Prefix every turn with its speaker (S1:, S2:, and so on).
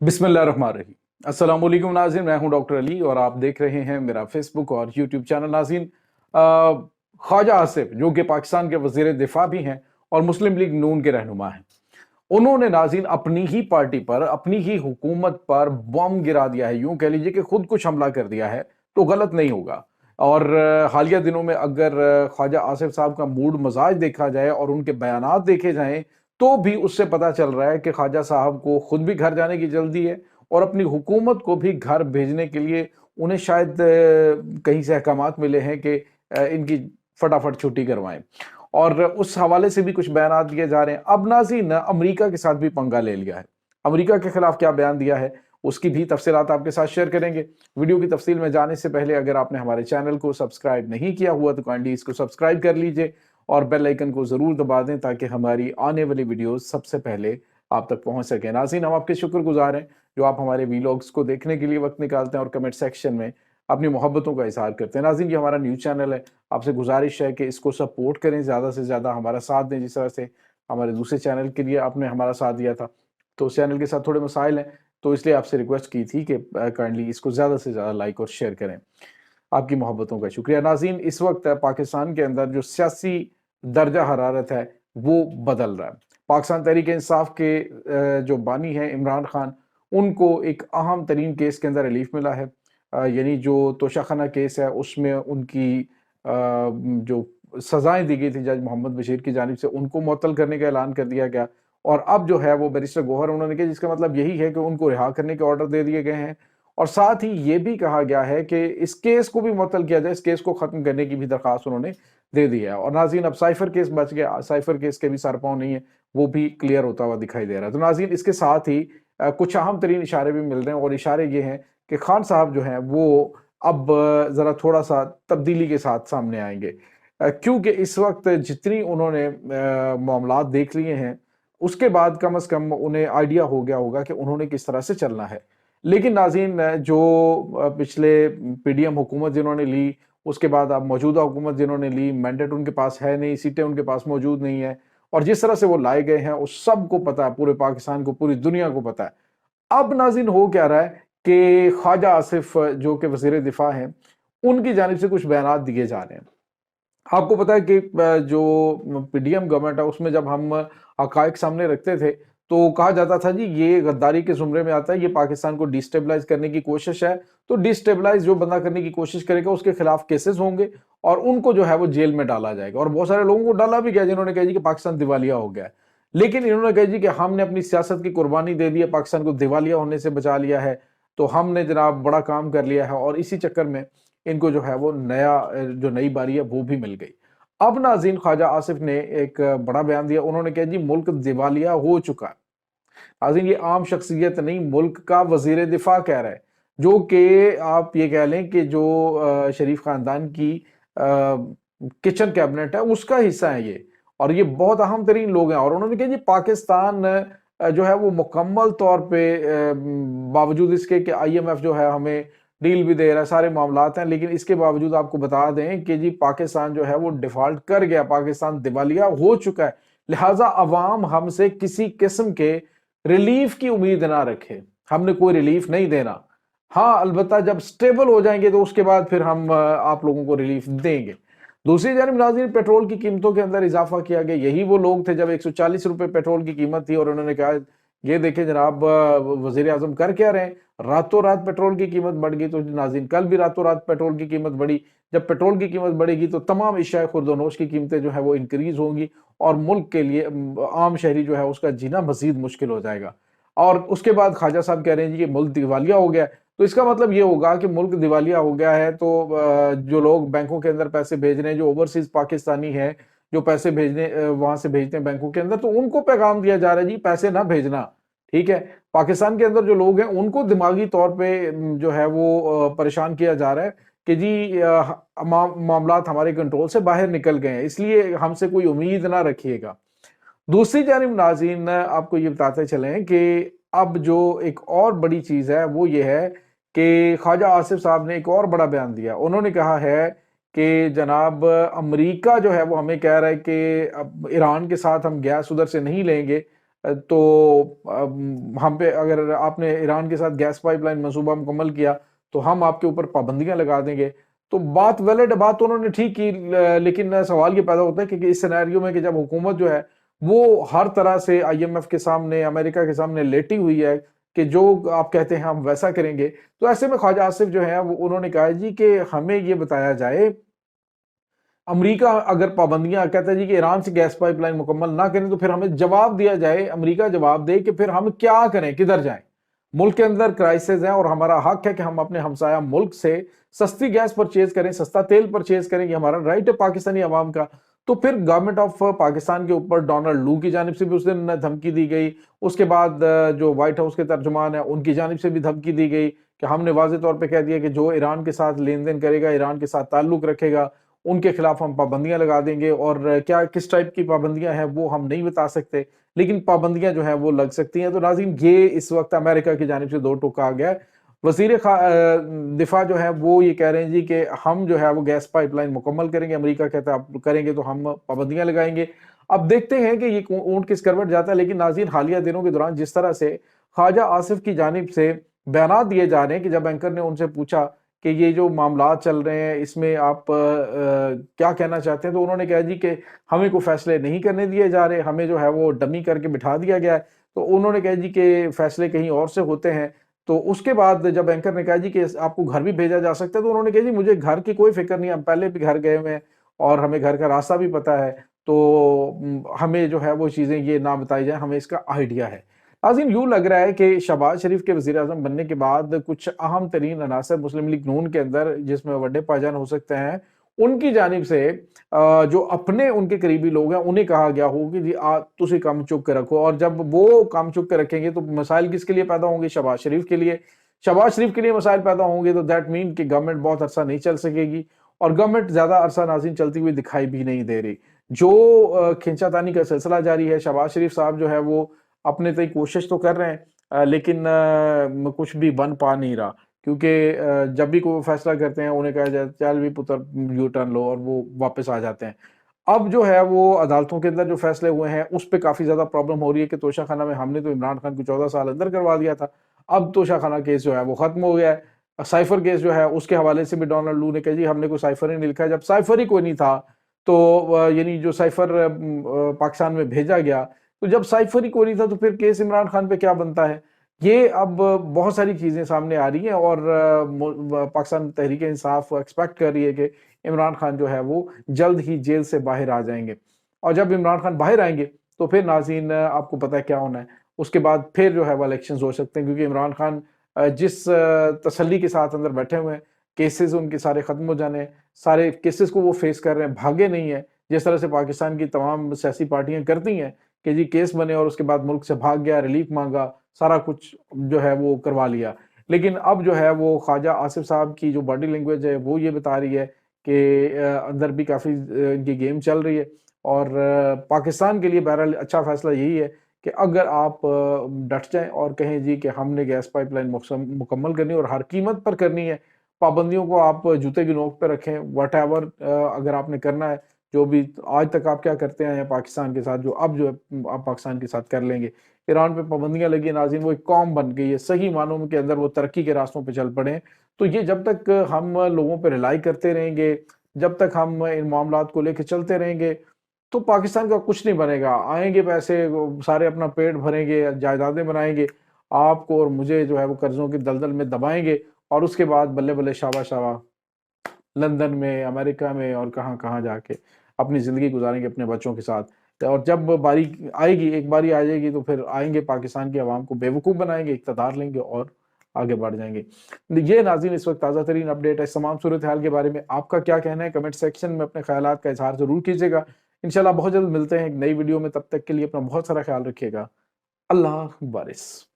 S1: बिस्मिल्लाहिर्रहमानिर्रहीम। अस्सलाम वालेकुम नाज़रीन, मैं हूं डॉक्टर अली और आप देख रहे हैं मेरा फेसबुक और यूट्यूब चैनल। नाज़रीन, ख्वाजा आसिफ जो कि पाकिस्तान के वज़ीर दिफा भी हैं और मुस्लिम लीग नून के रहनुमा हैं, उन्होंने नाज़रीन अपनी ही पार्टी पर, अपनी ही हुकूमत पर बम गिरा दिया है। यूं कह लीजिए कि खुद कुछ हमला कर दिया है तो गलत नहीं होगा। और हालिया दिनों में अगर ख्वाजा आसिफ साहब का मूड मजाज देखा जाए और उनके बयानात देखे जाएं तो भी उससे पता चल रहा है कि ख्वाजा साहब को खुद भी घर जाने की जल्दी है और अपनी हुकूमत को भी घर भेजने के लिए उन्हें शायद कहीं से अहकामात मिले हैं कि इनकी फटाफट छुट्टी करवाएं। और उस हवाले से भी कुछ बयान दिए जा रहे हैं। अब नाज़रीन, अमेरिका के साथ भी पंगा ले लिया है। अमेरिका के खिलाफ क्या बयान दिया है उसकी भी तफसीलात आपके साथ शेयर करेंगे। वीडियो की तफसील में जाने से पहले अगर आपने हमारे चैनल को सब्सक्राइब नहीं किया हुआ तो काइंडली इसको सब्सक्राइब कर लीजिए और बेल आइकन को जरूर दबा दें ताकि हमारी आने वाली वीडियोस सबसे पहले आप तक पहुंच सके। नाज़रीन, हम आपके शुक्रगुजार हैं जो आप हमारे वीलॉग्स को देखने के लिए वक्त निकालते हैं और कमेंट सेक्शन में अपनी मोहब्बतों का इजहार करते हैं। नाज़रीन, ये हमारा न्यूज़ चैनल है, आपसे गुजारिश है कि इसको सपोर्ट करें, ज़्यादा से ज़्यादा हमारा साथ दें। जिस तरह से हमारे दूसरे चैनल के लिए आपने हमारा साथ दिया था, तो उस चैनल के साथ थोड़े मसाइल हैं, तो इसलिए आपसे रिक्वेस्ट की थी कि काइंडली इसको ज़्यादा से ज़्यादा लाइक और शेयर करें। आपकी मोहब्बतों का शुक्रिया। नाज़रीन, इस वक्त पाकिस्तान के अंदर जो सियासी दर्जा हरारत है वो बदल रहा है। पाकिस्तान तहरीक इंसाफ के जो बानी हैं इमरान खान, उनको एक अहम तरीन केस के अंदर रिलीफ मिला है। यानी जो तोशाखाना केस है उसमें उनकी जो सजाएं दी गई थी जज मोहम्मद बशीर की जानिब से, उनको मुअत्तल करने का ऐलान कर दिया गया। और अब जो है वो बैरिस्टर गौहर उन्होंने किया, जिसका मतलब यही है कि उनको रिहा करने के ऑर्डर दे दिए गए हैं। और साथ ही ये भी कहा गया है कि इस केस को भी मुअत्तल किया जाए, इस केस को खत्म करने की भी दरखास्त उन्होंने दे दी है। और नाज़रीन, अब साइफर केस बच गया, साइफर केस के भी सर पाँव नहीं है, वो भी क्लियर होता हुआ दिखाई दे रहा है। तो नाज़रीन, इसके साथ ही कुछ अहम तरीन इशारे भी मिल रहे हैं और इशारे ये हैं कि खान साहब जो हैं वो अब ज़रा थोड़ा सा तब्दीली के साथ सामने आएंगे, क्योंकि इस वक्त जितनी उन्होंने मामलात देख लिए हैं उसके बाद कम से कम उन्हें आइडिया हो गया होगा कि उन्होंने किस तरह से चलना है। लेकिन नाज़रीन, जो पिछले पीडीएम हुकूमत जिन्होंने ली, उसके बाद अब मौजूदा हुकूमत जिन्होंने ली, मैंडेट उनके पास है नहीं, सीटें उनके पास मौजूद नहीं है, और जिस तरह से वो लाए गए हैं उस सबको पता है, पूरे पाकिस्तान को, पूरी दुनिया को पता है। अब नाज़रीन हो क्या रहा है कि ख्वाजा आसिफ जो कि वज़ीर दिफा हैं, उनकी जानिब से कुछ बयानात दिए जा रहे हैं। आपको पता है कि जो पीडीएम गवर्नमेंट है उसमें जब हम हकायक सामने रखते थे तो कहा जाता था जी ये गद्दारी के जुमरे में आता है, ये पाकिस्तान को डिस्टेबलाइज करने की कोशिश है, तो डिस्टेबलाइज जो बंदा करने की कोशिश करेगा उसके खिलाफ केसेस होंगे और उनको जो है वो जेल में डाला जाएगा। और बहुत सारे लोगों को डाला भी गया जिन्होंने कहा जी कि पाकिस्तान दिवालिया हो गया है। लेकिन इन्होंने कहा जी कि हमने अपनी सियासत की कुर्बानी दे दी है, पाकिस्तान को दिवालिया होने से बचा लिया है, तो हमने जनाब बड़ा काम कर लिया है। और इसी चक्कर में इनको जो है वो जो नई बारी है वो भी मिल गई। अब नाज़रीन, ख्वाजा आसिफ ने एक बड़ा बयान दिया। उन्होंने कहा जी मुल्क दिवालिया हो चुका है। नाज़रीन, ये आम शख्सियत नहीं, मुल्क का वजीर दिफा कह रहा है, जो कि आप ये कह लें कि जो शरीफ खानदान की किचन कैबिनेट है उसका हिस्सा है ये, और ये बहुत अहम तरीन लोग हैं। और उन्होंने कहा जी पाकिस्तान जो है वो मुकम्मल तौर पे बावजूद इसके कि IMF जो है हमें डील भी दे रहा है, सारे मामलात हैं, लेकिन इसके बावजूद आपको बता दें कि जी पाकिस्तान जो है वो डिफॉल्ट कर गया, पाकिस्तान दिवालिया हो चुका है। लिहाजा अवाम हमसे किसी किस्म के रिलीफ की उम्मीद ना रखे, हमने कोई रिलीफ नहीं देना। हाँ, अलबत्ता जब स्टेबल हो जाएंगे तो उसके बाद फिर हम आप लोगों को रिलीफ देंगे। दूसरी जानिब नाज़रीन, पेट्रोल की कीमतों के अंदर इजाफा किया गया। यही वो लोग थे जब 140 रुपए पेट्रोल की कीमत थी और उन्होंने कहा ये देखें जनाब वजीर आजम कर क्या रहे हैं, रातों रात पेट्रोल की कीमत बढ़ गई। तो नाज़रीन, कल भी रातों रात पेट्रोल की कीमत बढ़ी। जब पेट्रोल की कीमत बढ़ेगी तो तमाम इश्या खुर्दोनोश की कीमतें जो है वो इंक्रीज होंगी और मुल्क के लिए आम शहरी जो है उसका जीना मजीद मुश्किल हो जाएगा। और उसके बाद ख्वाजा साहब कह रहे हैं जी कि मुल्क दिवालिया हो गया है, तो इसका मतलब ये होगा कि मुल्क दिवालिया हो गया है तो जो लोग बैंकों के अंदर पैसे भेज रहे हैं, जो ओवरसीज पाकिस्तानी है जो पैसे भेजने वहां से भेजते हैं बैंकों के अंदर, तो उनको पैगाम दिया जा रहा है जी पैसे ना भेजना। ठीक है, पाकिस्तान के अंदर जो लोग हैं उनको दिमागी तौर पे जो है वो परेशान किया जा रहा है कि जी मामलात हमारे कंट्रोल से बाहर निकल गए हैं, इसलिए हमसे कोई उम्मीद ना रखिएगा। दूसरी जानिब नाज़रीन, आपको ये बताते चलें कि अब जो एक और बड़ी चीज है वो ये है कि ख्वाजा आसिफ साहब ने एक और बड़ा बयान दिया। उन्होंने कहा है कि जनाब अमेरिका जो है वो हमें कह रहा है कि अब ईरान के साथ हम गैस उधर से नहीं लेंगे, تو ہم پہ اگر آپ نے ایران کے ساتھ گیس پائپ لائن منصوبہ مکمل کیا تو ہم آپ کے اوپر پابندیاں لگا دیں گے. تو بات ویلڈ، بات تو انہوں نے ٹھیک کی، لیکن سوال یہ پیدا ہوتا ہے کہ اس سینیریو میں کہ جب حکومت جو ہے وہ ہر طرح سے آئی ایم ایف کے سامنے، امریکہ کے سامنے لیٹی ہوئی ہے کہ جو آپ کہتے ہیں ہم ویسا کریں گے، تو ایسے میں خواجہ آصف جو ہے وہ انہوں نے کہا جی کہ ہمیں یہ بتایا جائے، امریکہ اگر پابندیاں کہتا ہے جی کہ ایران سے گیس پائپ لائن مکمل نہ کریں تو پھر ہمیں جواب دیا جائے، امریکہ جواب دے کہ پھر ہم کیا کریں، کدھر جائیں. ملک کے اندر کرائسس ہیں اور ہمارا حق ہے کہ ہم اپنے ہمسایہ ملک سے سستی گیس پرچیز کریں، سستا تیل پرچیز کریں، یہ ہمارا رائٹ ہے پاکستانی عوام کا. تو پھر گورنمنٹ آف پاکستان کے اوپر ڈونلڈ لو کی جانب سے بھی اس دن دھمکی دی گئی. اس کے بعد جو وائٹ ہاؤس کے ترجمان ہیں ان کی جانب سے بھی دھمکی دی گئی کہ ہم نے واضح طور پہ کہہ دیا کہ جو ایران کے ساتھ لین دین کرے گا، ایران کے ساتھ تعلق رکھے گا، ان کے خلاف ہم پابندیاں لگا دیں گے. اور کیا کس ٹائپ کی پابندیاں ہیں وہ ہم نہیں بتا سکتے، لیکن پابندیاں جو ہیں وہ لگ سکتی ہیں. تو ناظرین یہ اس وقت امریکہ کی جانب سے دو ٹوکا آ گیا ہے. وزیر دفاع جو ہے وہ یہ کہہ رہے ہیں جی کہ ہم جو ہے وہ گیس پائپ لائن مکمل کریں گے، امریکہ کہتا ہے آپ کریں گے تو ہم پابندیاں لگائیں گے. اب دیکھتے ہیں کہ یہ اونٹ کس کروٹ جاتا ہے. لیکن ناظرین حالیہ دنوں کے دوران جس طرح سے خواجہ آصف کی جانب سے بیانات دیے جا رہے ہیں کہ جب اینکر نے ان سے پوچھا کہ یہ جو معاملات چل رہے ہیں اس میں آپ کیا کہنا چاہتے ہیں، تو انہوں نے کہا جی کہ ہمیں کوئی فیصلے نہیں کرنے دیے جا رہے، ہمیں جو ہے وہ ڈمی کر کے بٹھا دیا گیا ہے. تو انہوں نے کہا جی کہ فیصلے کہیں اور سے ہوتے ہیں. تو اس کے بعد جب اینکر نے کہا جی کہ آپ کو گھر بھی بھیجا جا سکتا ہے، تو انہوں نے کہا جی مجھے گھر کی کوئی فکر نہیں، ہم پہلے بھی گھر گئے ہوئے ہیں اور ہمیں گھر کا راستہ بھی پتہ ہے، تو ہمیں جو ہے وہ چیزیں یہ نہ بتائی جائیں، ہمیں اس کا آئیڈیا ہے. ناظرین یوں لگ رہا ہے کہ شہباز شریف کے وزیر اعظم بننے کے بعد کچھ اہم ترین عناصر مسلم لیگ نون کے اندر جس میں وڈے پاجان ہو سکتے ہیں، ان کی جانب سے جو اپنے ان کے قریبی لوگ ہیں انہیں کہا گیا ہو کہ جی تسی کام چک کے رکھو. اور جب وہ کام چک کے رکھیں گے تو مسائل کس کے لیے پیدا ہوں گے؟ شہباز شریف کے لیے. شہباز شریف کے لیے مسائل پیدا ہوں گے تو دیٹ مین کہ گورنمنٹ بہت عرصہ نہیں چل سکے گی، اور گورنمنٹ زیادہ عرصہ ناظرین چلتی ہوئی دکھائی بھی نہیں دے رہی. جو کھینچا تانی کا سلسلہ جاری ہے، شہباز شریف صاحب جو ہے وہ اپنے تئی کوشش تو کر رہے ہیں لیکن کچھ بھی بن پا نہیں رہا، کیونکہ جب بھی کوئی فیصلہ کرتے ہیں انہیں کہا جائے چل بھی پتر یو ٹرن لو، اور وہ واپس آ جاتے ہیں. اب جو ہے وہ عدالتوں کے اندر جو فیصلے ہوئے ہیں اس پہ کافی زیادہ پرابلم ہو رہی ہے کہ توشہ خانہ میں ہم نے تو عمران خان کو 14 سال اندر کروا دیا تھا، اب توشہ خانہ کیس جو ہے وہ ختم ہو گیا ہے. سائفر کیس جو ہے اس کے حوالے سے بھی ڈونلڈ لو نے کہا جی ہم نے کوئی سائفر ہی نہیں لکھا ہے. جب سائفر ہی کوئی نہیں تھا تو یعنی جو سائفر پاکستان میں بھیجا گیا، تو جب سائفر ہی کوئی نہیں تھا تو پھر کیس عمران خان پہ کیا بنتا ہے؟ یہ اب بہت ساری چیزیں سامنے آ رہی ہیں، اور پاکستان تحریک انصاف ایکسپیکٹ کر رہی ہے کہ عمران خان جو ہے وہ جلد ہی جیل سے باہر آ جائیں گے. اور جب عمران خان باہر آئیں گے تو پھر ناظرین آپ کو پتہ ہے کیا ہونا ہے. اس کے بعد پھر جو ہے وہ الیکشنز ہو سکتے ہیں، کیونکہ عمران خان جس تسلی کے ساتھ اندر بیٹھے ہوئے ہیں، کیسز ان کے سارے ختم ہو جانے ہیں، سارے کیسز کو وہ فیس کر رہے ہیں، بھاگے نہیں ہیں جس طرح سے پاکستان کی تمام سیاسی پارٹیاں کرتی ہیں کہ جی کیس بنے اور اس کے بعد ملک سے بھاگ گیا، ریلیف مانگا، سارا کچھ جو ہے وہ کروا لیا. لیکن اب جو ہے وہ خواجہ آصف صاحب کی جو باڈی لینگویج ہے وہ یہ بتا رہی ہے کہ اندر بھی کافی ان کی گیم چل رہی ہے. اور پاکستان کے لیے بہرحال اچھا فیصلہ یہی ہے کہ اگر آپ ڈٹ جائیں اور کہیں جی کہ ہم نے گیس پائپ لائن مکمل کرنی اور ہر قیمت پر کرنی ہے، پابندیوں کو آپ جوتے کی نوک پہ رکھیں، واٹ ایور اگر آپ نے کرنا ہے، جو بھی آج تک آپ کیا کرتے ہیں پاکستان کے ساتھ، جو اب جو آپ پاکستان کے ساتھ کر لیں گے. ایران پہ پابندیاں لگی ناظرین، وہ ایک قوم بن گئی ہے، صحیح معنوں کے اندر وہ ترقی کے راستوں پہ چل پڑے ہیں. تو یہ جب تک ہم لوگوں پہ ریلائی کرتے رہیں گے، جب تک ہم ان معاملات کو لے کے چلتے رہیں گے، تو پاکستان کا کچھ نہیں بنے گا. آئیں گے پیسے، سارے اپنا پیٹ بھریں گے، جائیدادیں بنائیں گے، آپ کو اور مجھے جو ہے وہ قرضوں کی دلدل میں دبائیں گے، اور اس کے بعد بلے بلے شابہ شابہ لندن میں، امریکہ میں اور کہاں کہاں جا کے اپنی زندگی گزاریں گے اپنے بچوں کے ساتھ. اور جب باری آئے گی، ایک باری آ جائے گی، تو پھر آئیں گے پاکستان کی عوام کو بیوقوف بنائیں گے، اقتدار لیں گے اور آگے بڑھ جائیں گے. یہ ناظرین اس وقت تازہ ترین اپڈیٹ ہے. اس تمام صورتحال کے بارے میں آپ کا کیا کہنا ہے؟ کمنٹ سیکشن میں اپنے خیالات کا اظہار ضرور کیجیے گا. انشاءاللہ بہت جلد ملتے ہیں ایک نئی ویڈیو میں، تب تک کے لیے اپنا بہت سارا خیال رکھیے گا. اللہ بارس.